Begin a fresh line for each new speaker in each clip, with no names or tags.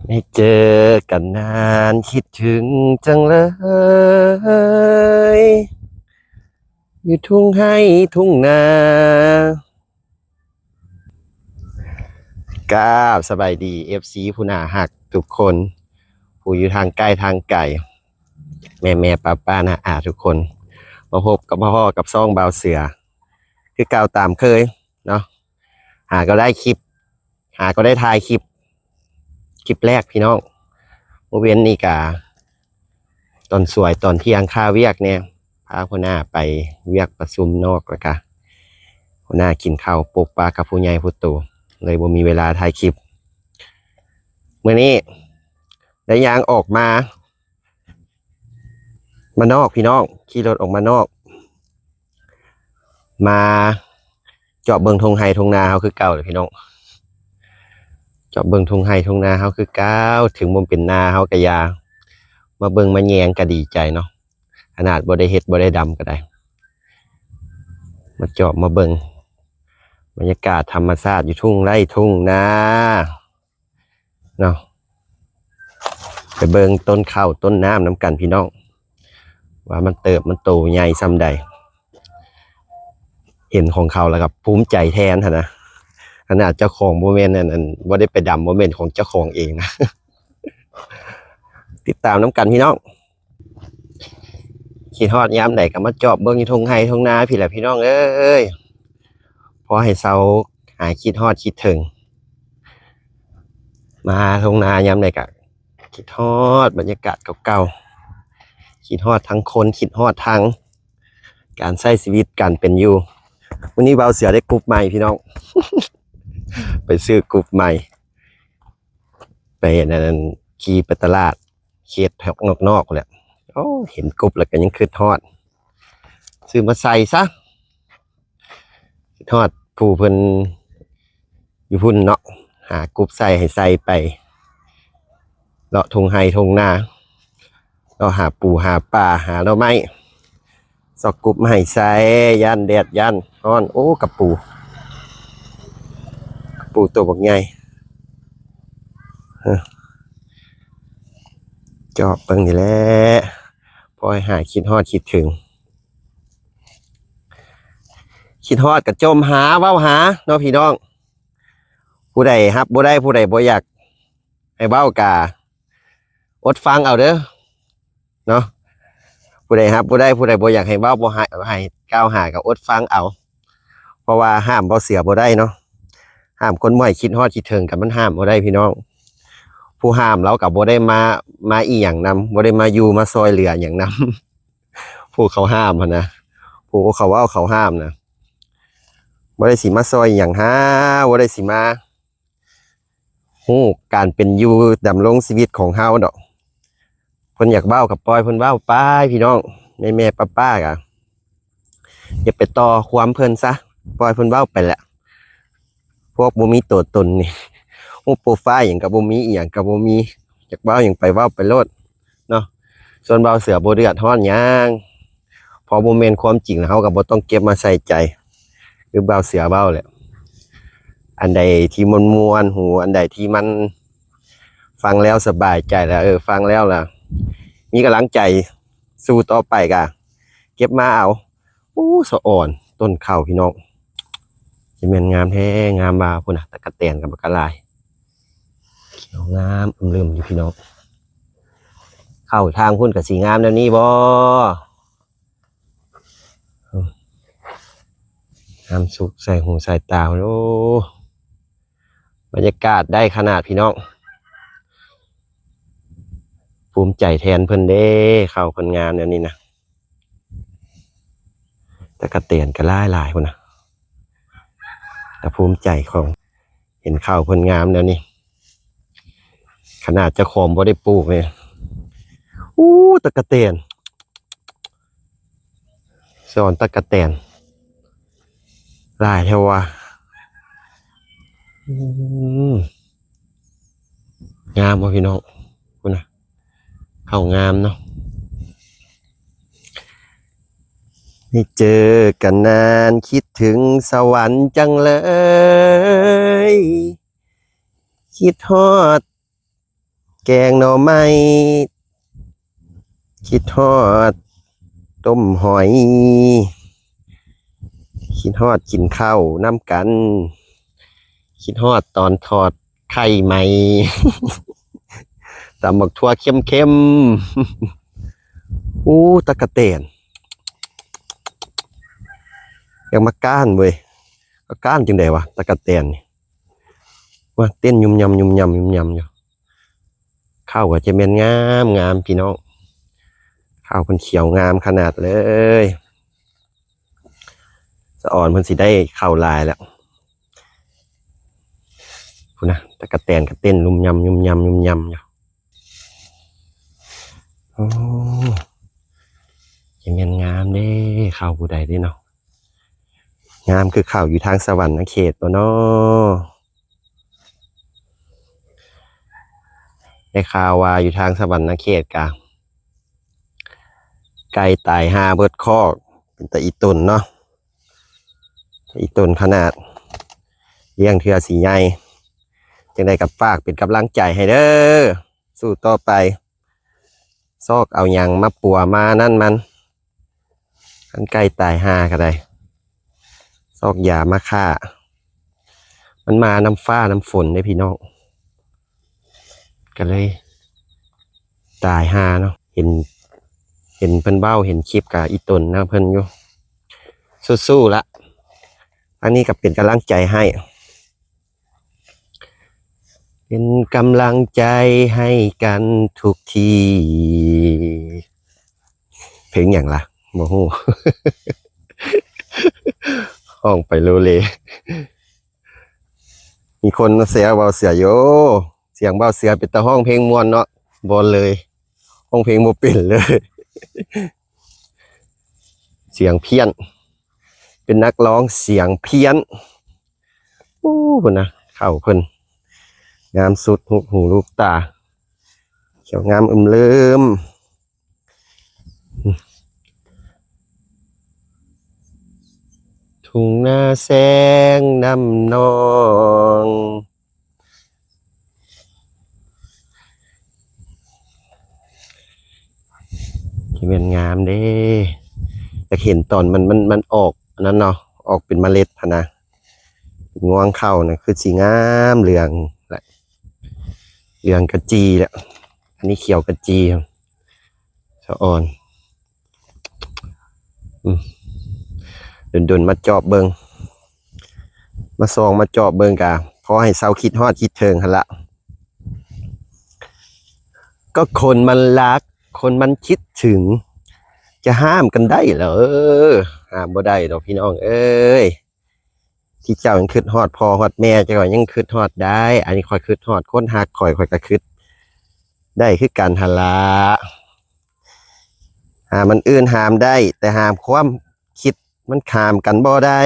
ไม่เจอกันนานคิดถึงจังเลย อยู่ทุ่งให้ทุ่งนากราบสบายดีเอฟซีผู้น่าหักทุกคนผู้อยู่ทางใกล้ทางไกลแม่ป้านะทุกคนมาพบกับพ่อกับซ่องเบาเสือคือเก่าตามเคยเนาะหาก็ได้คลิปหาก็ได้ถ่ายคลิปแรกพี่น้องเมื่อเว้นนี่กาตอนสวยตอนเที่ยงค่าเวียกเนี่ยพาหัวหน้าไปเวียกประชุมนอกแล้วกะหัวหน้ากินข้าวปกปลากับผู้ใหญ่ผู้โตเลยบ่มีเวลาถ่ายคลิปเมื่อนี้ได้ยางออกมานอกพี่น้องขี่รถออกมานอกมาเจาะเบิงทงไฮทงนาเขาคือเก่าเลยพี่น้องเจาะเบิงทงไฮทงนาเขาคือเก่าถึงมุมเป็นนาเขากะยามาเบิงมาแยงก็ดีใจเนาะขนาดบ่ได้เฮ็ดบ่ได้ดำก็ได้มาเจาะมาเบิงบรรยากาศธรรมชาติอยู่ทุ่งไร่ทุ่งนาเนาะไปเบิงต้นข้าวต้นน้ำน้ำกันพี่น้องว่ามันเติบมันโตใหญ่ซ้ำใดเห็นของเขาแล้วกับภูมิใจแทนนะขนาดเจ้าของโมเมนต์นั้นว่าได้ไปดำโมเมนต์ของเจ้าของเองนะ ติดตามน้ำกันพี่น้องขีดทอดย้ำไหนกับมาจอบเบิ้งอยู่ทงไฮทงนาพี่แหละพี่น้องเอ้ยพอให้เซาหายคิดทอดคิดถึงมาทงนาย้ำไหนกับคิดทอดบรรยากาศเก่าๆคิดทอดทั้งคนคิดทอดทั้งการใช้ชีวิตการเป็นอยู่วันนี้เบาเสือได้กรุ๊ปใหม่พี่น้อง ไปซื้อกรุ๊ปใหม่ไปนั่นขี่ไปตลาดเขตแถวนอกๆเลยโอ้เห็นกรุ๊ปแล้วก็ยังคือทอดซื้อมาใส่ซะทอดผู้เพิ่นอยู่พุ่นเนาะหากรุ๊ปใส่ให้ใส่ไปเลาะทงไฮทงนาเราหาปูหาปลาหาเราไม้สอกกรุ๊ปมาให้ใส่ยันแดดยันร้อนโอ้กับปูตัวบักใหญ่จอบเบิ่งนี่แหละพอให้หายคิดฮอดคิดถึงคิดฮอดกับจมหาเว้าหาเนาะพี่น้องผู้ใดครับบ่ได้ผู้ใดบ่อยากให้เว้ากาอดฟังเอาเด้อเนาะผู้ใดครับผู้ใดบ่อยากให้เว้าบ่ให้ก้าวหากับอดฟังเอาเพราะว่าห้ามบ่เสียบ่ได้เนาะห้ามคนบ่ให้คิดฮอดคิดถึงกับมันห้ามบ่ได้พี่น้องผู้ห้ามเรากับบ่ได้มาอีหยังนำบ่ได้มาอยู่มาซอยเหลืออย่างนำผู้เขาห้ามนะผู้เขาว่าเขาห้ามนะบ่ได้สิมาซอยอย่างฮะบ่ได้สิมาฮู้การเป็นอยู่ดำรงชีวิตของเฮาดอกเพิ่นอยากเว้ากับปล่อยเพิ่นเว้าไปพี่น้องแม่ป้ากะอย่าไปต่อความเพิ่นซะปล่อยเพิ่นเว้าไปแหละพวกบ่มีตัวตนนี่โอ้โปรไฟล์อย่างกับบ่มีอีหยังกับบ่มีอยากเว้าอย่างไปเว้าไปโลดเนาะส่วนเบาเสือบ่เดือดร้อนหยังพอบ่แม่นความจริงแล้วเฮาก็บ่ต้องเก็บมาใส่ใจหรือเบาเสือเว้าแหละอันใดที่ม่วนหูอันใดที่มันฟังแล้วสบายใจแล้วฟังแล้วล่ะมีกำลังใจสู้ต่อไปกะเก็บมาเอาโอ้สะอ่อนต้นข้าวพี่น้องสิแม่นงามแท้งามบ่าพุ่นน่ะตะกะแตนกับบักกะลายเขียวงามลืมอยู่พี่น้องเข้าทางพุ่นก็สิงามแนวนี้บ่งามสุขใส่หูใส่ตาโอ้บรรยากาศได้ขนาดพี่น้องภูมิใจแทนเพิ่นเด้เข้าเพิ่นงามแนวนี้นะตะกะแตนก็หลายพุ่นน่ะแต่ภูมิใจของเห็นข้าวเพิ่นงามแนวนี้ขนาดเจ้าของบ่ได้ปลูกเลยอู้ตะกะแตนสอนตะกะแตนหลายแท้ว่างามบ่พี่น้องพุ่นน่ะเข้างามเนาะไม่เจอกันนานคิดถึงสวรรค์จังเลย คิดฮอดแกงหน่อไม้คิดฮอดต้มหอยคิดฮอดกินข้าวน้ำกันคิดฮอดตอนทอดไข่ใหม่ ตำบักทั่วเข้มๆอู้ตะกะเตนยังมาก้านเว้ยก็ก้านจังไดวะตะกะแตนนี่ว่าเต้นยุ่มยำยุ่มยำยุ่มยำอยู่ข้าวก็จะเป็นงามงามพี่น้องข้าวเพิ่นเขียวงามขนาดเลยสะอ่อนเพิ่นสิได้ข้าวลายแล้วพูดนะตะกะแตนก็เต้นยุ่มยำยุ่มยำยุ่มยำอยู่โอ้จะเป็นงามเด้ข้าวผู้ใดเด้เนาะงามคือข้าวอยู่ทางสวรรค์เขตบ่เนาะได้ข่าวว่าอยู่ทางสวรรค์เขตกะไก่ตาย5เบิดคอกเป็นตะอีตุนเนาะอีตุนขนาดเลี้ยงเทือสีใหญ่จังได้กับฝากเป็นกำลังใจให้เด้อสู้ต่อไปซอกเอาหยังมาปัวมานั่นมันอันไก่ตาย5ก็ได้ซอกยามาฆ่ามันมาน้ำฟ้าน้ำฝนได้พี่น้องก็เลยตาย5เนาะเห็นเพิ่นเบ้าเห็นคลิปกับอีตุนนะเพิ่นอยู่สู้ๆละอันนี้ก็เป็นกำลังใจให้เป็นกำลังใจให้กันทุกทีเพลงอย่างล่ะโมโห ห้องไปโลเลมีคนมาเสียเบาเสียโยเสียงเบาเสียเป็นตะห้องเพลงมวนเนาะบอลเลยห้องเพลงโมเป็นเลย เสียงเพี้ยนเป็นนักร้องเสียงเพี้ยนโอ้คนนะเข้าเพิ่นงามสุดหูลูกตาเขียวงามเลิมทุ่งนาแสงน้ำนองที่เป็นงามเด้จะเห็นตอนมันออกนั่นเนาะออกเป็นเมล็ดพะนะงวงเข้านะคือสีงามเหลืองแหละเหลืองกระจีแหละอันนี้เขียวกระจีสะอ่อนดนมาเจาะเบิงมาซองมาเจาะเบิงกะขอให้เศร้าคิดฮอดคิดเทิงหั่นละก็คนมันรักคนมันคิดถึงจะห้ามกันได้เหรอห้ามบ่ได้ดอกพี่น้องเอ้ยที่เจ้ายังคิดฮอดพ่อฮอดแม่เจ้าก็ยังคิดฮอดได้อันนี้คอยคิดฮอดคนหักคอยก็คิดได้คือกันหั่นละหามันอื่นห้ามได้แต่ห้ามความคิดมันข้ามกันบ่ได้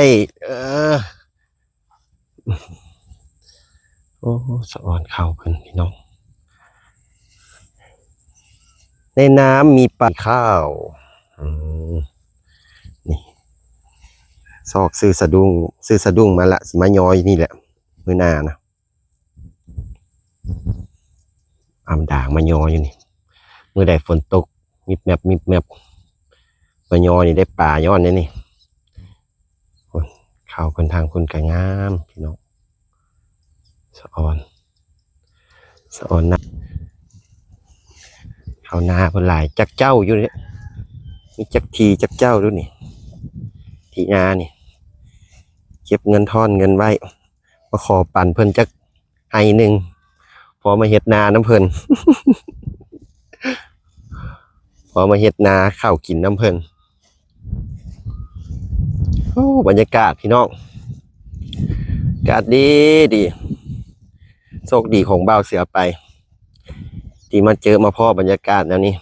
โอ้สะอ่อนเข้าเพิ่นพี่น้องในน้ำมีปลาข้าวนี่ซอกซื้อสะดุ้งมาละสิมายอยนี่แหละมื้อหน้านะเอาด่างมายออยู่นี่มื้อใดฝนตกมิบแมบมายอนี่ได้ปลาย้อนนี่เข้าคนทางคนก็งามพี่น้องสะอ่อนนะเขานาเพิ่นหลายจักเจ้าอยู่นี่มีจักทีจักเจ้าด้วยนี่ที่นานี่เก็บเงินทอนเงินไว้มาขอปั่นเพิ่นจักให้หนึ่งพอมาเฮ็ดนาน้ำเพิ่น พอมาเฮ็ดนาข้าวกินน้ำเพิ่นโอ้บรรยากาศพี่น้องอากาศดีโชคดีของบ่าวเสือไปที่มาเจอมาพ่อบรรยากาศแล้วนี่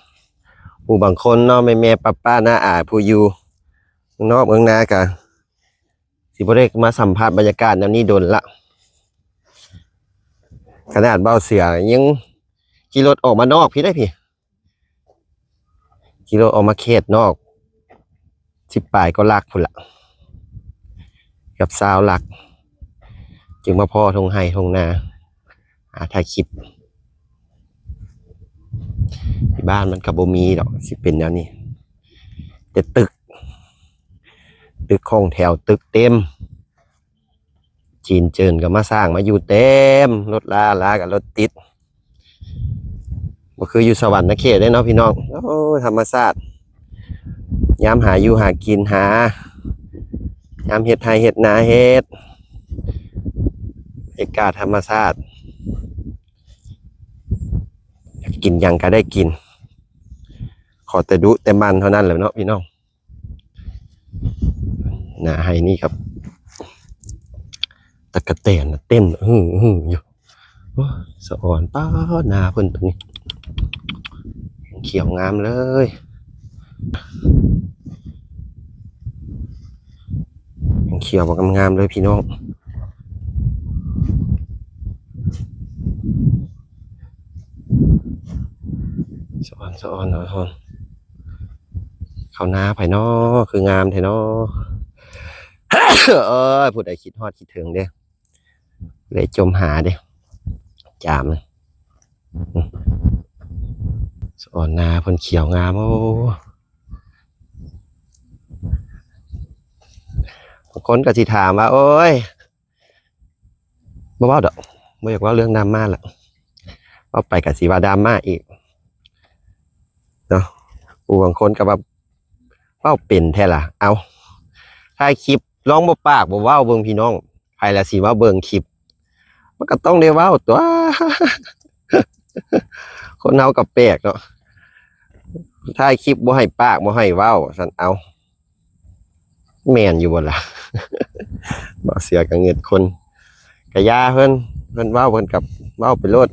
ผู้บางคนเนาะแม่ป้าน้าอาผู้อยู่เมืองนอกเมืองนากะสิบ่ได้มาสัมผัสบรรยากาศแนวนี้โดนละขนาดบ่าวเสือยังขี่รถออกมานอกพี่ได้พี่ขี่รถออกมาเขตนอก10 ปลายก็ลักพุ่นละกับสาวลักจึงมาพ่อทงไห้ทงนา ถ่ายคลิปที่บ้านมันก็บ่มีดอกสิเป็นแนวนี้แต่ตึกของแถวตึกเต็มจีนเจินก็มาสร้างมาอยู่เต็มรถลากับรถติดบ่คืออยู่สวรรค์นะเขตได้เนาะพี่น้องโอ้ธรรมชาติยามหาอยู่หากินหายามเฮ็ดไร่เฮ็ดนาเฮ็ดอากาศธรรมชาติอยากกินหยังก็ได้กินขอแต่ดุแต่มันเท่านั้นแหละเนาะพี่น้องนาไห้นี่ครับตะกะแตนเต้นอยู่สะอ่อนป้านาเพิ่นตรงนี้เขียวงามเลยเขียวบอกงามเลยพี่น้องสะอ่อนเขานาไผ่นอคืองามแท้นอผู้ใดคิดฮอดคิดถึงเด้เลยจมหาเด้จามสะอ่อนนาเพิ่นเขียวงามโอ้บางคนก็สิถามว่าโอ้ยบ่เว้าดอกบ่อยากเว้าเรื่องดราม่าล่ะเอาไปก็สิว่าดราม่าอีกเนาะผู้บางคนก็ว่าเว้าเป็นแท้ล่ะเอาถ่ายคลิปลองบ่ปากบ่เว้าเบิ่งพี่น้องใครละสิว่าเบิ่งคลิปมันก็ต้องได้เว้าตัวคนเฮาก็แปลกเนาะถ่ายคลิปบ่ให้ปากบ่ให้เว้าซั่นเอาแม่นอยู่บ่ล่ะบ่เสือก็เงิดคนก็ย่าเพิ่นเว้าเพิ่นกับเว้าไปโลด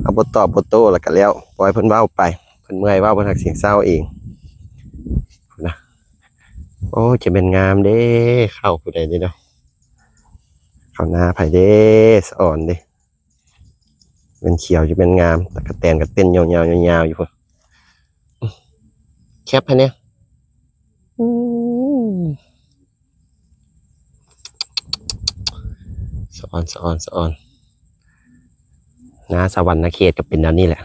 เอาบ่ตอบบ่โต้แล้วก็แล้วปล่อยเพิ่นเว้าไปเพิ่นเมื่อยเว้าเพิ่นหักเสียงเศร้าเองนะโอ้จะเป็นงามเด้เข้าผู้ใดเด้เนาะเข้าหน้าไผเด้สะอ่อนเด้เป็นเขียวจะเป็นงามตะกะแตนก็เต้นยาวๆอยู่พุ่นแคปให้เนี่ยสะอ่อนนาสวรรณเขตก็เป็นแนวนี้แหละ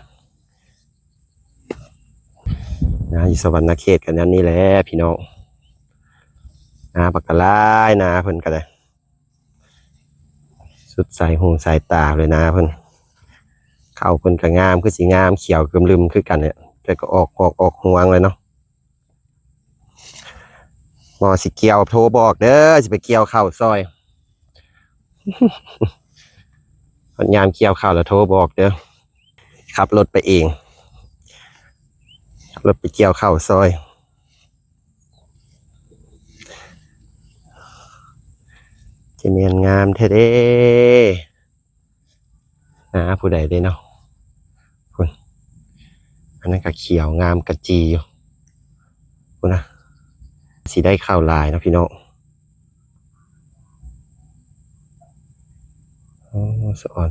นาอยู่สวรรณเขตกันแนวนี้แหละพี่น้องนาปากกะลายนาเพิ่นก็ได้สุดใสหูสายตาเลยนาเพิ่นเข้าเพิ่นก็งามคือสีงามเขียวกึมลืมคือกันเนี่ยแต่ก็ออกห่วงเลยเนาะมอสิเกี่ยวโทรบอกเด้อสิไปเกี่ยวข้าวซอยพันยามเกี่ยวข้าวแล้วโทรบอกเด้อขับรถไปเองขับรถไปเกี่ยวข้าวซอยจะเมียนงามแท้เด้นะผู้ใดเด้เนาะคุณอันนั้นก็เขียวงามกระจีอยู่คุณนะสีได้ข้าวลายนะพี่น้องสะอ่อน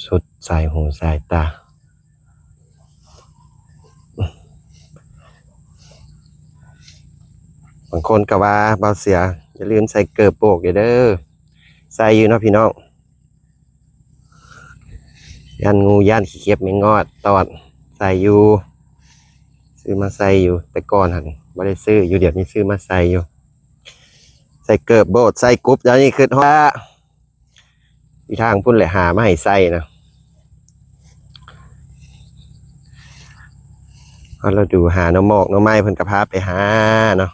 สุดสายหูสายตาบางคนก็ว่าเบาเสียอย่าลืมใส่เกลือโปกเด้อใส่อยู่เนาะพี่น้องย่านงูย่านขี้เกียจไม่งอดตอดใส่อยู่ซื้อมาใส่อยู่แต่ก่อนหันไม่ได้ซื้ออยู่เดี๋ยวนี้ซื้อมาใส่อยู่ใส่เกิบโบดใส่กรุ๊ปเดี๋ยวนี้คือว่าอีทางพุ่นแหละหามาให้ใส่นะพอเราดูหาหน่อหมอกหน่อไม้เพิ่นกระพาไปหาเนาะ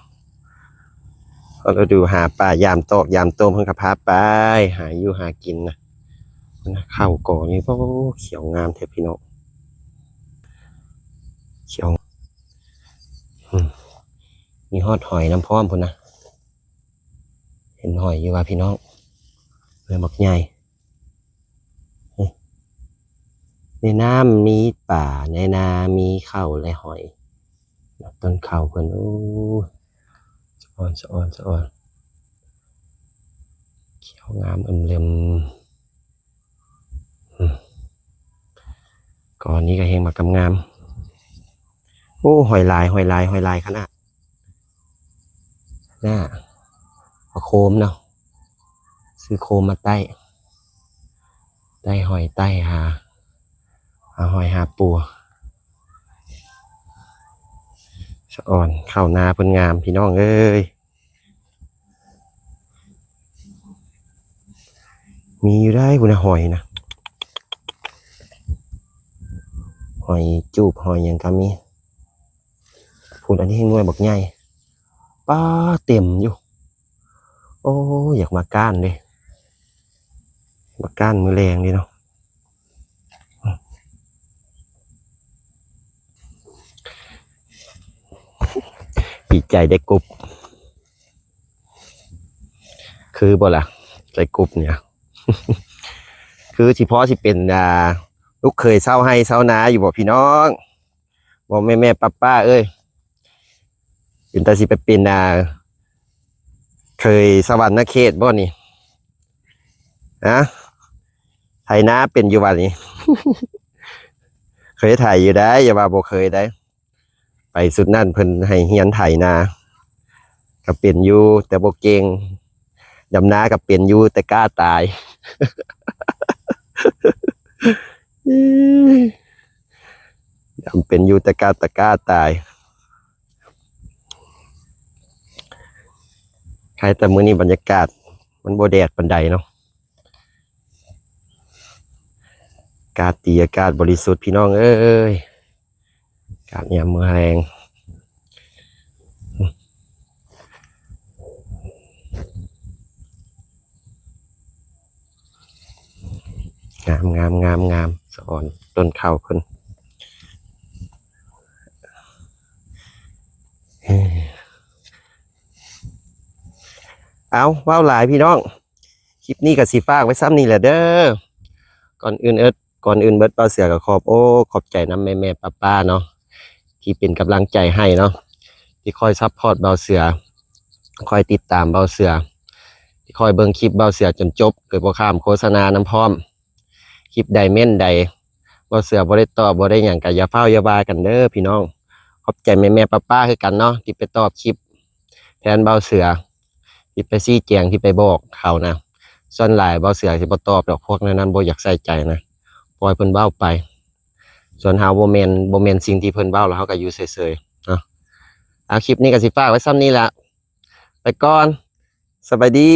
พอเราดูหาป่ายามตอกยามต้มเพิ่นกระพาไปหาอยู่หากินนะข้าวก่อนี่ก็เขียวงามแท้พี่น้องเขียวมีฮอดหอยน้ำพร้อมพุ่นนะเห็นหอยอยู่ว่าพี่น้องเลยบักใหญ่ในน้ำมีป่าในนามีข้าวและหอยต้นข้าวเพิ่นโอ้สะอ่อนเขียวงามเริ่มก่อนนี้ก็เฮงมากำงามโอ้หอยลายขนาดหน้าปลาโคมเนาะ ซื้อโคมมาไต้หอยไต้หาหอยหาปูสะอ่อนเข้านาเพิ่นงามพี่น้องเอ้ยมีอยู่ได้คุณหอยนะหอยจูบหอยอย่างก็มีพูดอันนี้ให้งวยบอกใหญ่ป้าเต็มอยู่โอ้อยากมาก้านเลยมาก้านมือแรงดีเนาะดีใจได้กรุบคือบ่ล่ะใจกรุบเนี่ย คือสิพอสิเป็นลูกเคยเศร้าให้เศร้านาอยู่บ่พี่น้องบ่แม่ป้าเอ้ยเป็นตาสิไปเป็นเคยสวรรค์เขตบ่นี่นะไถนาเป็นอยู่วันนี้ เคยถ่ายอยู่ได้อย่าว่าบ่เคยได้ไปสุดนั่นเพิ่นให้เฮียนไถนาก็เป็นอยู่แต่บ่เก่งดำนาก็เป็นอยู่แต่กล้าตาย ดำเป็นอยู่แต่กล้าตายใครแต่มื้อนี้บรรยากาศมันบ่แดดปานใดเนาะอากาศดีอากาศบริสุทธิ์พี่น้องเอ้ยอากาศยามมื้อแรงงามสะอ่อนต้นข้าวเพิ่นเอาว้าวหลายพี่น้องคลิปนี้ก็สิฝากไว้ซ้ำนี่แหละเด้อก่อนอื่นเบิดเป้าเสือกับขอบใจน้ำแม่ป้าเนาะที่เป็นกำลังใจให้เนาะที่คอยซัพพอร์ตเบาเสือคอยติดตามเบาเสือที่คอยเบิ่งคลิปเบาเสือจนจบเกิดบ่ข้ามโฆษณาน้ำพร้อมคลิปใดเม่นใดเบาเสือบ่ได้ตอบบ่ได้หยังก็อย่าเฝ้าอย่าว่ากันเด้อพี่น้องขอบใจแม่ป้าคือกันเนาะที่ไปตอบคลิปแทนเบาเสือที่ไปชี้แจงที่ไปบอกเขานะส่วนหลายเบาเสือสิบ่ตอบดอกพวกนั้นบ่อยากใส่ใจนะปล่อยเพิ่นเว้าไปส่วนเฮาบ่แม่นสิ่งที่เพิ่นเว้าแล้วเฮาก็อยู่เฉยๆเนาะเอาคลิปนี้ก็สิฝากไว้ซ้ำนี้ละไปก่อนสบายดี